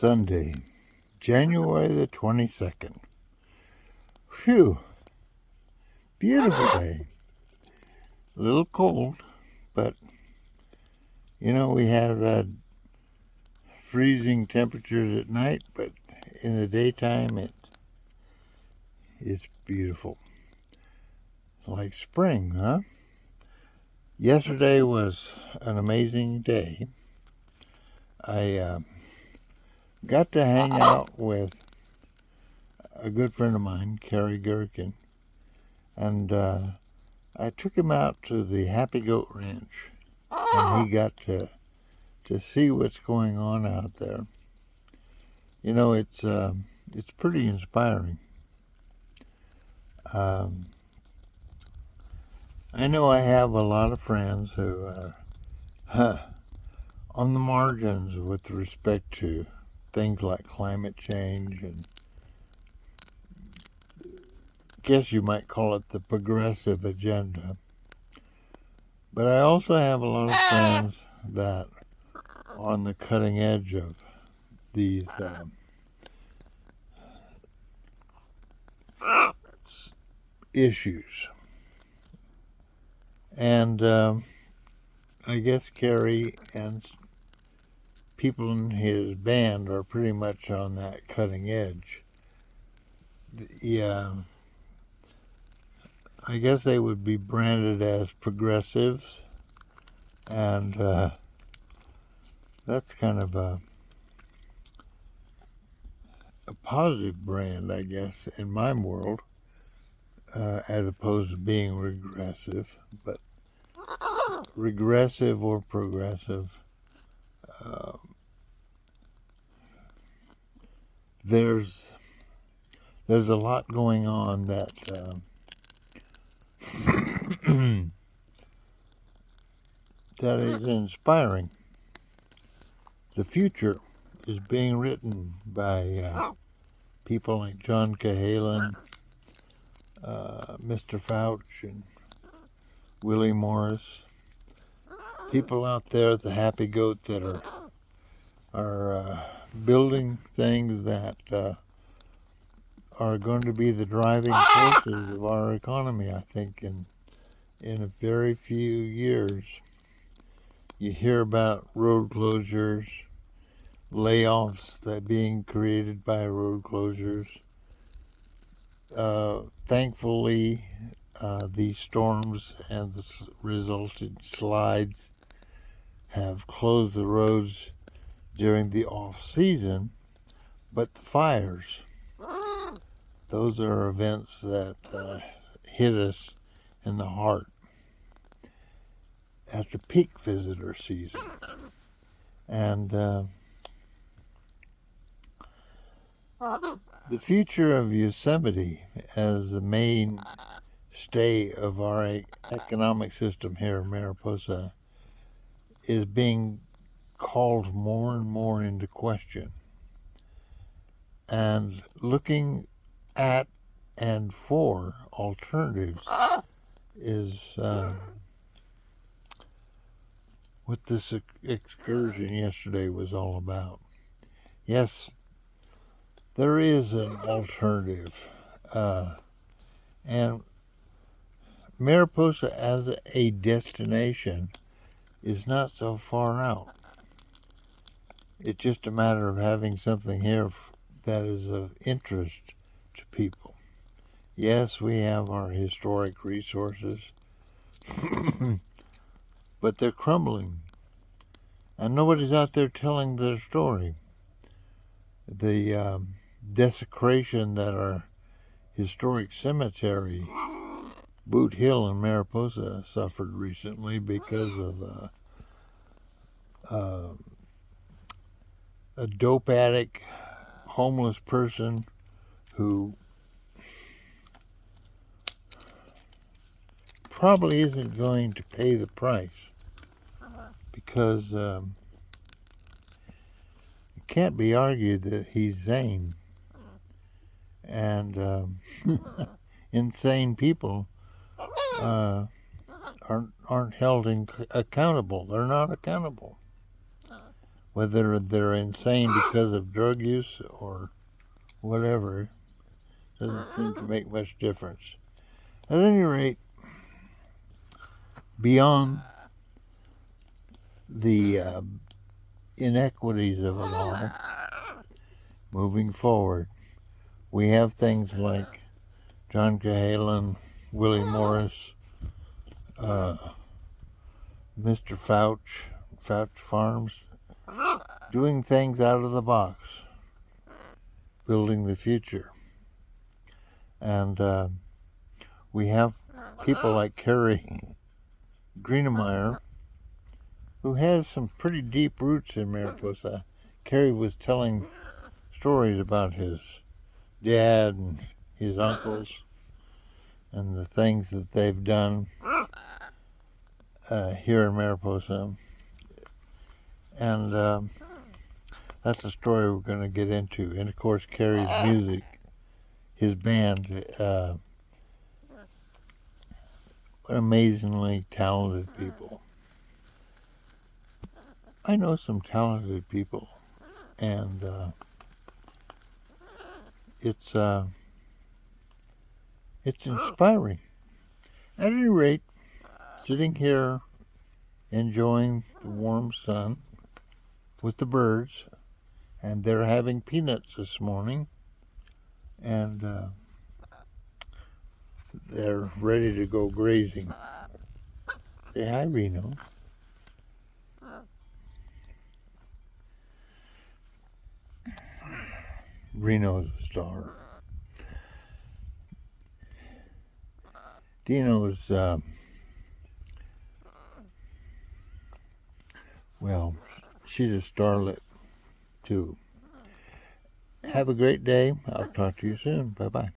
Sunday, January the 22nd. Phew, beautiful day. A little cold, but we have freezing temperatures at night, but in the daytime it's beautiful. Like spring, huh? Yesterday was an amazing day. I got to hang out with a good friend of mine, Kerry Gherkin, and I took him out to the Happy Goat Ranch, and he got to see what's going on out there. It's pretty inspiring. I know I have a lot of friends who are on the margins with respect to things like climate change, and guess you might call it the progressive agenda. But I also have a lot of friends that are on the cutting edge of these issues. And I guess Kerry and people in his band are pretty much on that cutting edge. I guess they would be branded as progressives, and that's kind of a positive brand, I guess, in my world, as opposed to being regressive. But regressive or progressive, there's a lot going on that that is inspiring. The future is being written by people like John Cahalan, Mr. Fauch, and Willie Morris. People out there at the Happy Goat that are building things that are going to be the driving forces of our economy, I think, in a very few years. You hear about road closures, layoffs that being created by road closures. Thankfully, these storms and the resulting slides have closed the roads during the off-season, but the fires, those are events that hit us in the heart at the peak visitor season. And the future of Yosemite as the mainstay of our economic system here in Mariposa is being called more and more into question. And looking at and for alternatives is what this excursion yesterday was all about. Yes, there is an alternative, and Mariposa as a destination is not so far out. It's just a matter of having something here that is of interest to people. Yes, we have our historic resources, but they're crumbling, and nobody's out there telling their story. The desecration that our historic cemetery, Boot Hill in Mariposa, suffered recently because of a dope addict, homeless person who probably isn't going to pay the price, because it can't be argued that he's sane. And insane people aren't held accountable. They're not accountable. whether they're insane because of drug use or whatever, doesn't seem to make much difference. At any rate, beyond the inequities of it all, moving forward, we have things like John Cahalan, Willie Morris, Mr. Fouch Farms, doing things out of the box, building the future. And we have people like Carrie Greenemeyer, who has some pretty deep roots in Mariposa. Carrie was telling stories about his dad and his uncles and the things that they've done here in Mariposa. And that's a story we're going to get into. And of course, Carrie's music, his band, amazingly talented people. I know some talented people, and it's inspiring. At any rate, sitting here enjoying the warm sun with the birds, and they're having peanuts this morning, and they're ready to go grazing. Say hi, Reno. Reno's a star. Dino's, well, she's a starlet too. Have a great day. I'll talk to you soon. Bye-bye.